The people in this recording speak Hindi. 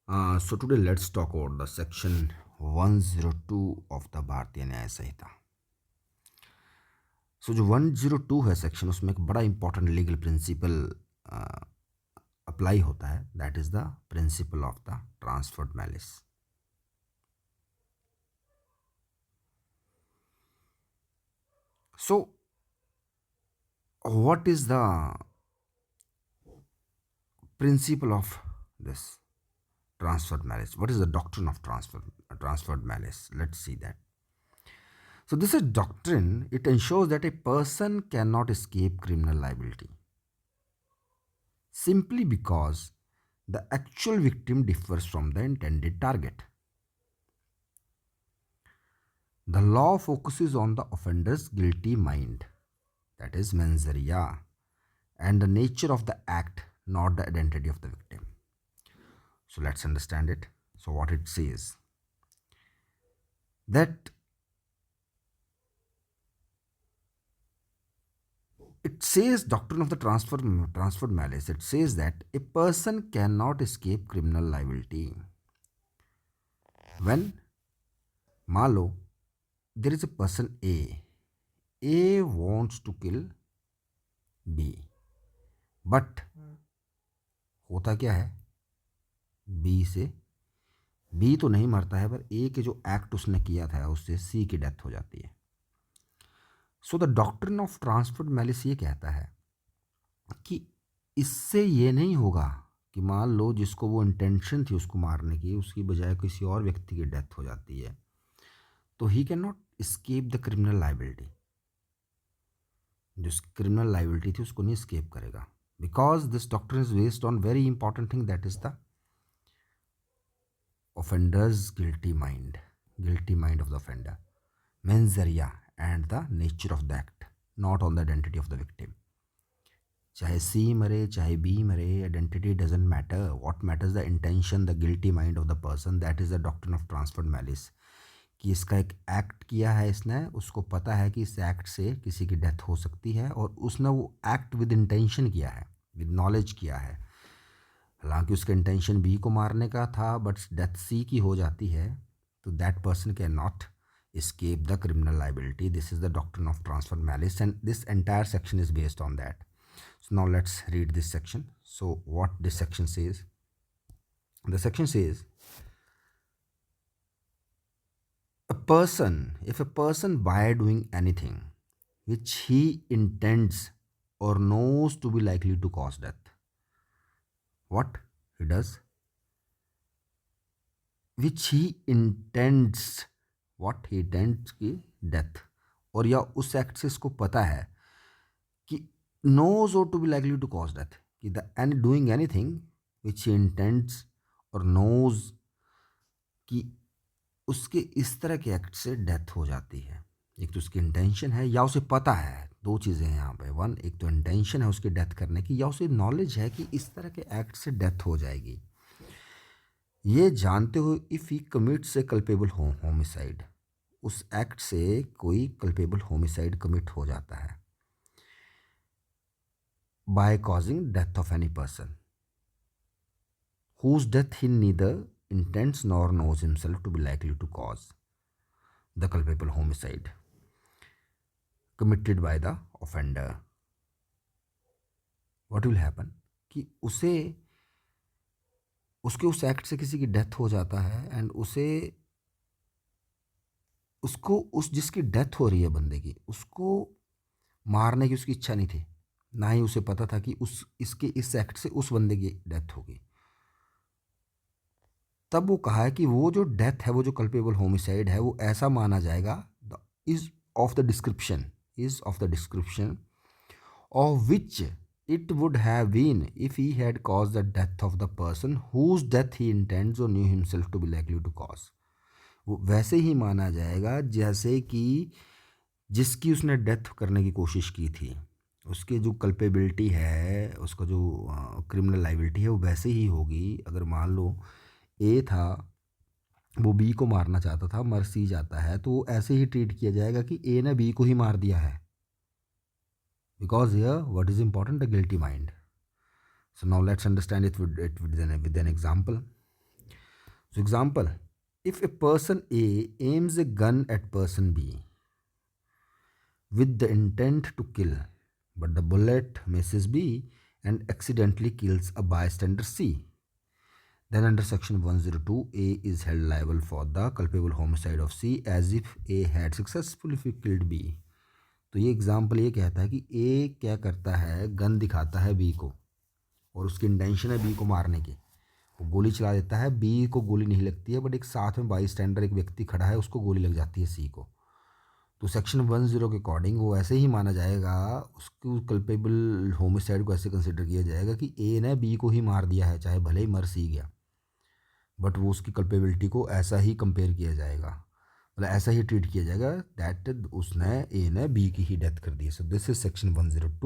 So today let's talk about the section 102 of the भारतीय न्याय संहिता. सो जो 102 है सेक्शन, उसमें एक बड़ा इंपॉर्टेंट लीगल प्रिंसिपल अप्लाई होता है. That is the principle of the transferred malice. So what is the principle of this transferred malice? What is the doctrine of transferred malice? Let's see that. So this is doctrine. It ensures that a person cannot escape criminal liability simply because the actual victim differs from the intended target. The law focuses on the offender's guilty mind, that is mens rea, and the nature of the act, not the identity of the victim. So let's understand it. So what it says, that it says, doctrine of the transferred malice, it says that a person cannot escape criminal liability when, मान लो, there is a person A wants to kill B, but होता क्या है, B से B तो नहीं मरता है, पर A के जो एक्ट उसने किया था उससे C की डेथ हो जाती है. So the doctrine of transferred malice ये कहता है कि इससे ये नहीं होगा कि मान लो जिसको वो इंटेंशन थी उसको मारने की, उसकी बजाय किसी और व्यक्ति की डेथ हो जाती है, तो he can not escape the criminal liability. जो criminal liability थी उसको नहीं escape करेगा, because this doctrine is based on very important thing, that is the offender's guilty mind of the offender, mens rea, and the nature of the act, not on the identity of the victim. चाहे C मरे चाहे B मरे, identity doesn't matter. What matters the intention, the guilty mind of the person. That is the doctrine of transferred malice. कि इसका एक एक्ट किया है इसने, उसको पता है कि इस एक्ट से किसी की डेथ हो सकती है, और उसने वो एक्ट विद इंटेंशन किया है, विद नॉलेज किया है. हालांकि उसका इंटेंशन बी को मारने का था, बट डेथ सी की हो जाती है, तो that person can not escape the criminal liability. This is the doctrine of transfer malice, and this entire section is based on that. So now let's read this section. So what this section says, the section says, if a person by doing anything which he intends or knows to be likely to cause death, what he does, which he intends, what he intends की death, और या उस एक्ट से इसको पता है कि knows or to be likely to cause death, कि doing anything which he intends or knows कि उसके इस तरह के एक्ट से डेथ हो जाती है. एक तो उसकी इंटेंशन है या उसे पता है, दो चीज़ें हैं यहाँ पे. वन, एक तो इंटेंशन है उसकी डेथ करने की, या उसे नॉलेज है कि इस तरह के एक्ट से डेथ हो जाएगी. ये जानते हुए if he commits A culpable homicide, उस एक्ट से कोई कल्पेबल होमिसाइड कमिट हो जाता है, by causing death of any person whose death he neither intends nor knows himself to be likely to cause, the culpable homicide committed by the offender. What will happen कि उसे, उसके उस एक्ट से किसी की डेथ हो जाता है, एंड उसको उस जिसकी डेथ हो रही है बंदे की, उसको मारने की उसकी इच्छा नहीं थी, ना ही उसे पता था कि इसके इस एक्ट से उस बंदे की डेथ होगी. तब वो कहा है कि वो जो डेथ है, वो जो कल्पेबल होमिसाइड है, वो ऐसा माना जाएगा, is of the description of which it would have been if he had cause the death of the person whose death he intends or knew himself to be likely to cause. वो वैसे ही माना जाएगा जैसे कि जिसकी उसने डेथ करने की कोशिश की थी, उसकी जो कल्पेबिलिटी है, उसका जो क्रिमिनल लाइबिलिटी है, वो वैसे ही होगी. अगर मान लो ए था, वो बी को मारना चाहता था, मर सी जाता है, तो वो ऐसे ही ट्रीट किया जाएगा कि ए ने बी को ही मार दिया है, because here what is important, the guilty mind. So now let's understand it with an example. So example, if a person A aims a gun at person B with the intent to kill, but the bullet misses B and accidentally kills a bystander C, then under section 102, A is held liable for the culpable homicide of C as if A had successfully killed B. तो ये एग्जाम्पल ये कहता है कि ए क्या करता है, गन दिखाता है बी को और उसकी इंटेंशन है बी को मारने की, वो गोली चला देता है, बी को गोली नहीं लगती है, बट एक साथ में बाई स्टैंडर एक व्यक्ति खड़ा है, उसको गोली लग जाती है सी को। तो सेक्शन 10 के अकॉर्डिंग वो ऐसे ही माना जाएगा, उसको कल्पेबल होमिसाइड को ऐसे कंसिडर किया जाएगा कि ए ने बी को ही मार दिया है, चाहे भले ही मर सी गया, बट वो उसकी कल्पेबिलिटी को ऐसा ही कंपेयर किया जाएगा, मतलब ऐसा ही ट्रीट किया जाएगा दैट उसने ए ने बी की ही डेथ कर दी है। So this is section 102।